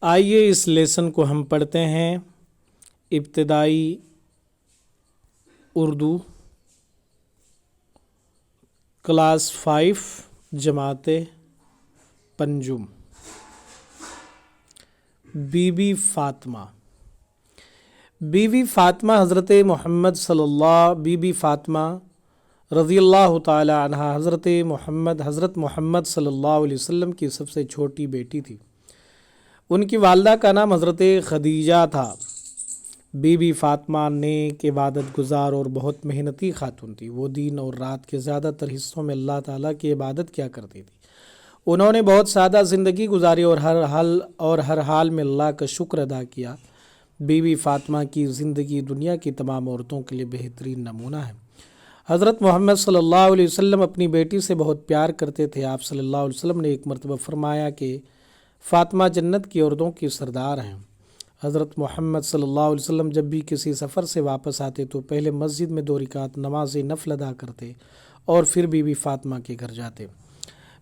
آئیے اس لیسن کو ہم پڑھتے ہیں ابتدائی اردو کلاس 5 جماعت پنجم۔ بی بی فاطمہ حضرت محمد بی بی فاطمہ رضی اللہ تعالی عنہ حضرت محمد صلی اللہ علیہ وسلم کی سب سے چھوٹی بیٹی تھی۔ ان کی والدہ کا نام حضرت خدیجہ تھا۔ بی بی فاطمہ نیک، عبادت گزار اور بہت محنتی خاتون تھی۔ وہ دن اور رات کے زیادہ تر حصوں میں اللہ تعالیٰ کی عبادت کیا کرتی تھی۔ انہوں نے بہت سادہ زندگی گزاری اور ہر حال میں اللہ کا شکر ادا کیا۔ بی بی فاطمہ کی زندگی دنیا کی تمام عورتوں کے لیے بہترین نمونہ ہے۔ حضرت محمد صلی اللہ علیہ وسلم اپنی بیٹی سے بہت پیار کرتے تھے۔ آپ صلی اللہ علیہ وسلم نے ایک مرتبہ فرمایا کہ فاطمہ جنت کی عورتوں کی سردار ہیں۔ حضرت محمد صلی اللہ علیہ وسلم جب بھی کسی سفر سے واپس آتے تو پہلے مسجد میں 2 رکعت نماز نفل ادا کرتے اور پھر بی بی فاطمہ کے گھر جاتے۔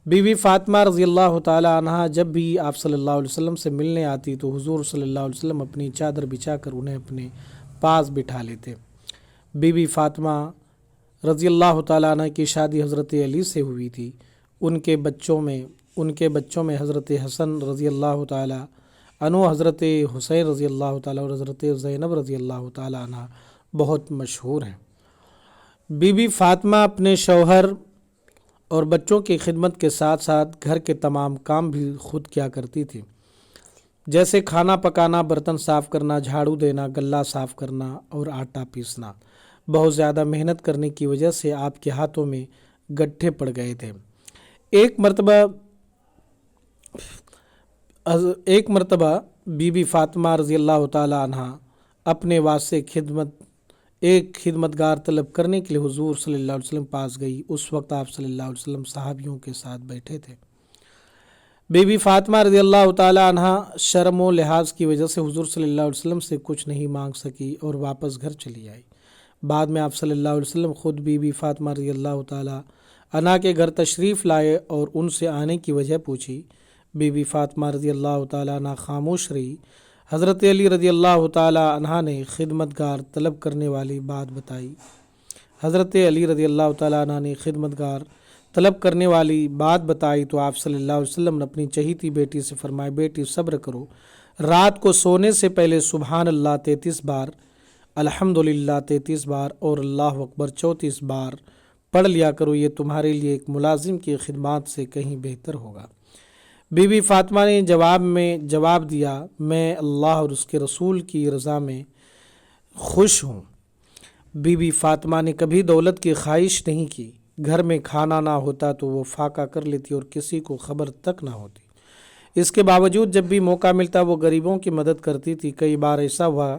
بی بی فاطمہ رضی اللہ تعالی عنہا جب بھی آپ صلی اللہ علیہ وسلم سے ملنے آتی تو حضور صلی اللہ علیہ وسلم اپنی چادر بچھا کر انہیں اپنے پاس بٹھا لیتے۔ بی بی فاطمہ رضی اللہ تعالی عنہ کی شادی حضرت علی سے ہوئی تھی۔ ان کے بچوں میں حضرت حسن رضی اللہ تعالی عنہ، حضرت حسین رضی اللہ تعالی اور حضرت زینب رضی اللہ تعالی عنہ بہت مشہور ہیں۔ بی بی فاطمہ اپنے شوہر اور بچوں کی خدمت کے ساتھ ساتھ گھر کے تمام کام بھی خود کیا کرتی تھی، جیسے کھانا پکانا، برتن صاف کرنا، جھاڑو دینا، غلہ صاف کرنا اور آٹا پیسنا۔ بہت زیادہ محنت کرنے کی وجہ سے آپ کے ہاتھوں میں گٹھے پڑ گئے تھے۔ ایک مرتبہ بی بی فاطمہ رضی اللہ تعالی عنہ اپنے واسطے ایک خدمتگار طلب کرنے کے لیے حضور صلی اللہ علیہ وسلم پاس گئی۔ اس وقت آپ صلی اللہ علیہ وسلم صحابیوں کے ساتھ بیٹھے تھے۔ بی بی فاطمہ رضی اللہ تعالی عنہ شرم و لحاظ کی وجہ سے حضور صلی اللہ علیہ وسلم سے کچھ نہیں مانگ سکی اور واپس گھر چلی آئی۔ بعد میں آپ صلی اللہ علیہ وسلم خود بی بی فاطمہ رضی اللہ تعالی عنہ کے گھر تشریف لائے اور ان سے آنے کی وجہ پوچھی۔ بی بی فاطمہ رضی اللہ تعالی عنہ خاموش رہی۔ حضرت علی رضی اللہ تعالی عنہ نے خدمتگار طلب کرنے والی بات بتائی۔ تو آپ صلی اللہ علیہ وسلم نے اپنی چہیتی بیٹی سے فرمایا، بیٹی صبر کرو، رات کو سونے سے پہلے سبحان اللہ 33 بار، الحمدللہ 33 بار اور اللہ اکبر 34 بار پڑھ لیا کرو، یہ تمہارے لیے ایک ملازم کی خدمات سے کہیں بہتر ہوگا۔ بی بی فاطمہ نے جواب دیا، میں اللہ اور اس کے رسول کی رضا میں خوش ہوں۔ بی بی فاطمہ نے کبھی دولت کی خواہش نہیں کی۔ گھر میں کھانا نہ ہوتا تو وہ فاقہ کر لیتی اور کسی کو خبر تک نہ ہوتی۔ اس کے باوجود جب بھی موقع ملتا وہ غریبوں کی مدد کرتی تھی۔ کئی بار ایسا ہوا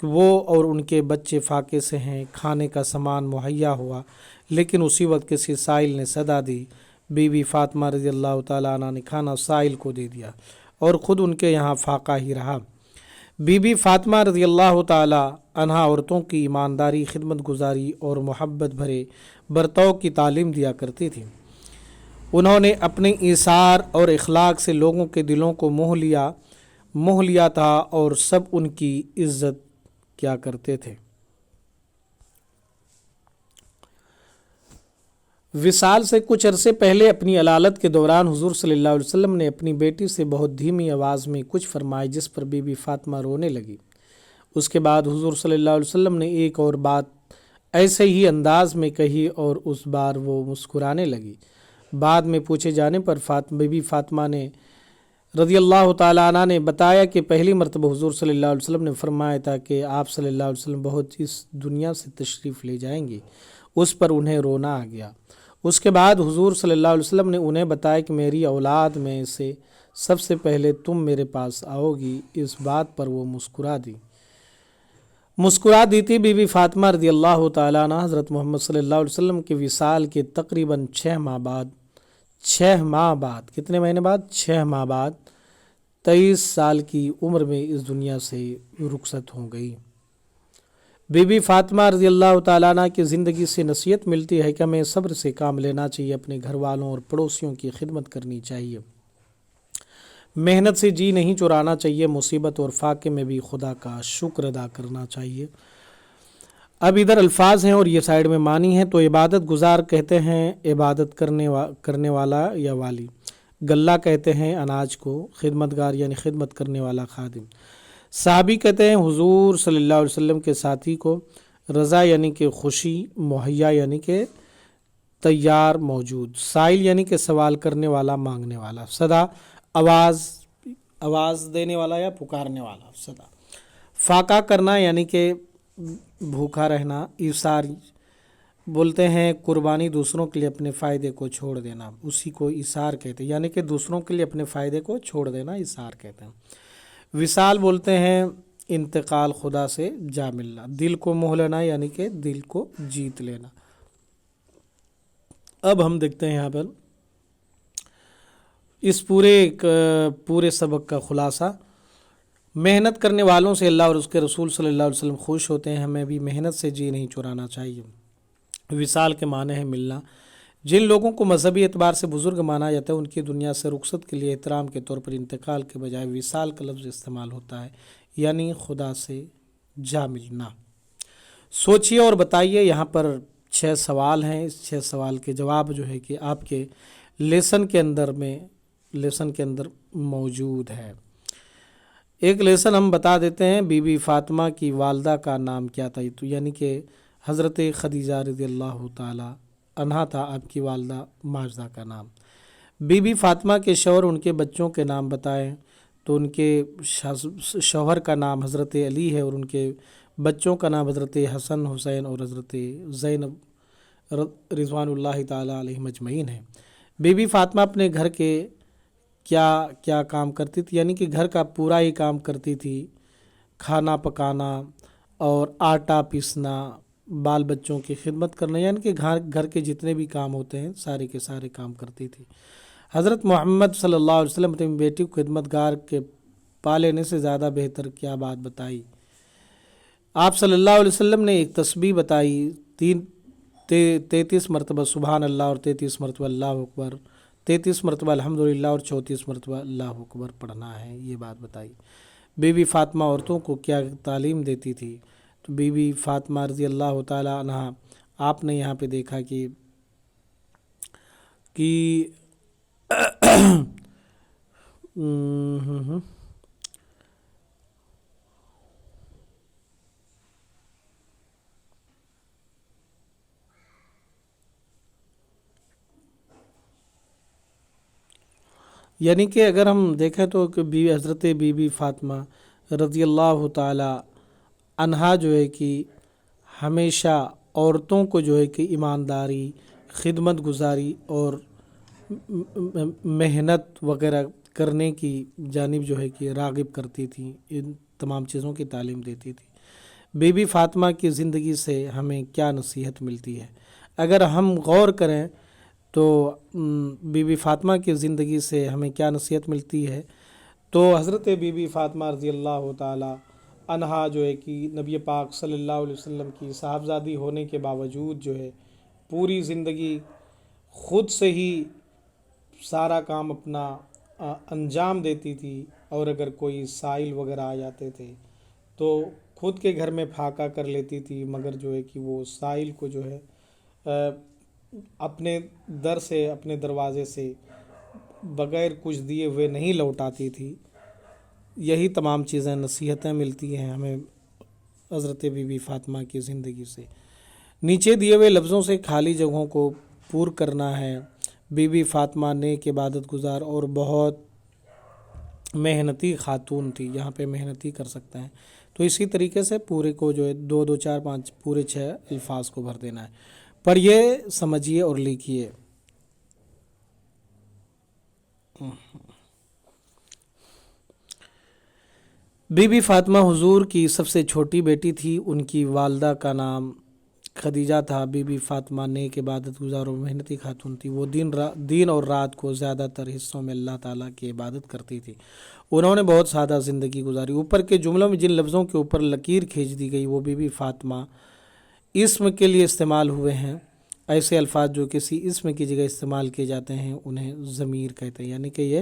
کہ وہ اور ان کے بچے فاقے سے ہیں، کھانے کا سامان مہیا ہوا، لیکن اسی وقت کسی سائل نے صدا دی۔ بی بی فاطمہ رضی اللہ تعالی عنہ نے کھانا سائل کو دے دیا اور خود ان کے یہاں فاقہ ہی رہا۔ بی بی فاطمہ رضی اللہ تعالی عنہ عورتوں کی ایمانداری، خدمت گزاری اور محبت بھرے برتاؤ کی تعلیم دیا کرتی تھی۔ انہوں نے اپنے ایثار اور اخلاق سے لوگوں کے دلوں کو موہ لیا تھا اور سب ان کی عزت کیا کرتے تھے۔ وصال سے کچھ عرصے پہلے اپنی علالت کے دوران حضور صلی اللہ علیہ وسلم نے اپنی بیٹی سے بہت دھیمی آواز میں کچھ فرمایا، جس پر بی بی فاطمہ رونے لگی۔ اس کے بعد حضور صلی اللہ علیہ وسلم نے ایک اور بات ایسے ہی انداز میں کہی اور اس بار وہ مسکرانے لگی۔ بعد میں پوچھے جانے پر بی بی فاطمہ نے رضی اللہ تعالی عنہ نے بتایا کہ پہلی مرتبہ حضور صلی اللہ علیہ وسلم نے فرمایا تھا کہ آپ صلی اللہ علیہ وسلم بہت اس دنیا سے تشریف لے جائیں گے۔ اس پر انہیں رونا آ گیا۔ اس کے بعد حضور صلی اللہ علیہ وسلم نے انہیں بتایا کہ میری اولاد میں سے سب سے پہلے تم میرے پاس آؤ گی۔ اس بات پر وہ مسکرا دی تھی۔ بی بی فاطمہ رضی اللہ تعالیٰ عنہ حضرت محمد صلی اللہ علیہ وسلم کے وصال کے تقریباً 6 ماہ بعد کتنے مہینے بعد 6 ماہ بعد 23 سال کی عمر میں اس دنیا سے رخصت ہو گئی۔ بی بی فاطمہ رضی اللہ تعالیٰ عنہ کی زندگی سے نصیحت ملتی ہے کہ ہمیں صبر سے کام لینا چاہیے، اپنے گھر والوں اور پڑوسیوں کی خدمت کرنی چاہیے۔ محنت سے جی نہیں چرانا چاہیے، مصیبت اور فاقے میں بھی خدا کا شکر ادا کرنا چاہیے۔ اب ادھر الفاظ ہیں اور یہ سائیڈ میں معنی ہیں۔ تو عبادت گزار کہتے ہیں عبادت کرنے والا یا والی، گلہ کہتے ہیں اناج کو، خدمتگار یعنی خدمت کرنے والا خادم، صحابی کہتے ہیں حضور صلی اللہ علیہ وسلم کے ساتھی کو، رضا یعنی کہ خوشی، مہیا یعنی کہ تیار موجود، سائل یعنی کہ سوال کرنے والا مانگنے والا، صدا آواز دینے والا یا پکارنے والا صدا، فاقہ کرنا یعنی کہ بھوکا رہنا، ایثار بولتے ہیں قربانی دوسروں کے لیے اپنے فائدے کو چھوڑ دینا، اسی کو ایثار کہتے ہیں، یعنی کہ دوسروں کے لیے اپنے فائدے کو چھوڑ دینا ایثار کہتے ہیں۔ وصال بولتے ہیں انتقال، خدا سے جا ملنا، دل کو موہ لینا یعنی کہ دل کو جیت لینا۔ اب ہم دیکھتے ہیں یہاں پر اس پورے سبق کا خلاصہ۔ محنت کرنے والوں سے اللہ اور اس کے رسول صلی اللہ علیہ وسلم خوش ہوتے ہیں، ہمیں بھی محنت سے جی نہیں چرانا چاہیے۔ وصال کے معنی ہے ملنا۔ جن لوگوں کو مذہبی اعتبار سے بزرگ مانا جاتا ہے ان کی دنیا سے رخصت کے لیے احترام کے طور پر انتقال کے بجائے وصال کا لفظ استعمال ہوتا ہے، یعنی خدا سے جا ملنا۔ سوچئے اور بتائیے، یہاں پر 6 سوال ہیں، اس 6 سوال کے جواب جو ہے کہ آپ کے لیسن کے اندر موجود ہے۔ ایک لیسن ہم بتا دیتے ہیں، بی بی فاطمہ کی والدہ کا نام کیا تھا؟ تو یعنی کہ حضرت خدیجہ رضی اللہ تعالی عنہا تھا آپ کی والدہ ماجدہ کا نام۔ بی بی فاطمہ کے شوہر ان کے بچوں کے نام بتائیں، تو ان کے شوہر کا نام حضرت علی ہے اور ان کے بچوں کا نام حضرت حسن، حسین اور حضرت زینب رضوان اللہ تعالی علیہم اجمعین ہے۔ بی بی فاطمہ اپنے گھر کے کیا کام کرتی تھی؟ یعنی کہ گھر کا پورا ہی کام کرتی تھی، کھانا پکانا اور آٹا پیسنا، بال بچوں کی خدمت کرنا، یعنی کہ گھر کے جتنے بھی کام ہوتے ہیں سارے کے سارے کام کرتی تھی۔ حضرت محمد صلی اللہ علیہ وسلم اپنی بیٹی کو خدمتگار کے پا لینے سے زیادہ بہتر کیا بات بتائی؟ آپ صلی اللہ علیہ وسلم نے ایک تسبیح بتائی، 33 مرتبہ سبحان اللہ اور 33 مرتبہ اللہ اکبر، 33 مرتبہ الحمدللہ اور 34 مرتبہ اللہ اکبر پڑھنا ہے، یہ بات بتائی۔ بی بی فاطمہ عورتوں کو کیا تعلیم دیتی تھی؟ تو بی بی فاطمہ رضی اللہ تعالی عنہا، آپ نے یہاں پہ دیکھا کہ یعنی کہ اگر ہم دیکھیں تو کہ حضرت بی بی فاطمہ رضی اللہ تعالی عنہا جو ہے کہ ہمیشہ عورتوں کو جو ہے کہ ایمانداری، خدمت گزاری اور محنت وغیرہ کرنے کی جانب جو ہے کہ راغب کرتی تھی، ان تمام چیزوں کی تعلیم دیتی تھی۔ بی بی فاطمہ کی زندگی سے ہمیں کیا نصیحت ملتی ہے؟ اگر ہم غور کریں تو بی بی فاطمہ کی زندگی سے ہمیں کیا نصیحت ملتی ہے، تو حضرت بی بی فاطمہ رضی اللہ تعالی عنہا جو ہے کہ نبی پاک صلی اللہ علیہ وسلم کی صاحبزادی ہونے کے باوجود جو ہے پوری زندگی خود سے ہی سارا کام اپنا انجام دیتی تھی، اور اگر کوئی سائل وغیرہ آ جاتے تھے تو خود کے گھر میں پھاقہ کر لیتی تھی، مگر جو ہے کہ وہ سائل کو جو ہے اپنے در سے، اپنے دروازے سے بغیر کچھ دیے ہوئے نہیں لوٹاتی تھی۔ یہی تمام چیزیں نصیحتیں ملتی ہیں ہمیں حضرت بی بی فاطمہ کی زندگی سے۔ نیچے دیے ہوئے لفظوں سے خالی جگہوں کو پور کرنا ہے۔ بی بی فاطمہ نیک عبادت گزار اور بہت محنتی خاتون تھی، یہاں پہ محنتی کر سکتے ہیں، تو اسی طریقے سے پورے کو جو ہے 2 2 4 5 پورے 6 الفاظ کو بھر دینا ہے۔ پڑھیے، سمجھیے اور لکھیے۔ بی بی فاطمہ حضور کی سب سے چھوٹی بیٹی تھی، ان کی والدہ کا نام خدیجہ تھا۔ بی بی فاطمہ نیک عبادت گزار اور محنتی خاتون تھی، وہ دن اور رات کو زیادہ تر حصوں میں اللہ تعالیٰ کی عبادت کرتی تھی۔ انہوں نے بہت سادہ زندگی گزاری۔ اوپر کے جملوں میں جن لفظوں کے اوپر لکیر کھینچ دی گئی وہ بی بی فاطمہ اسم کے لیے استعمال ہوئے ہیں۔ ایسے الفاظ جو کسی اسم کی جگہ استعمال کیے جاتے ہیں انہیں ضمیر کہتے ہیں، یعنی کہ یہ